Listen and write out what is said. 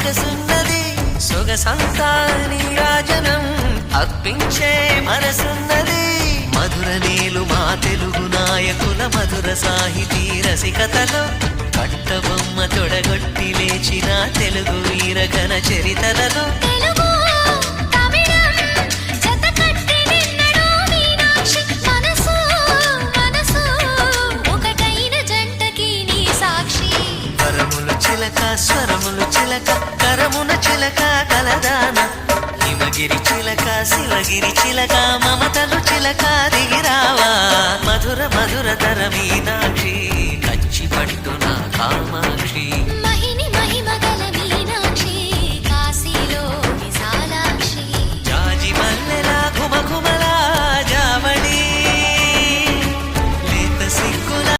సొగసున్నది సొగసంతా నీరాజనం అర్పించే మనసున్నది మధుర నీలు మా తెలుగు నాయకుల మధుర సాహితీ రసికతలో కట్టబొమ్మ తొడగొట్టి లేచిన తెలుగు వీరగణ చరితలలో స్వరములు చిలక కరమున చిలక కలదాన హిమగిరి చిలక శివగిరి చిలక మమతలు చిలక దిగిరావా మధుర మధుర తర మీనాక్షి కచ్చి పట్టున కామ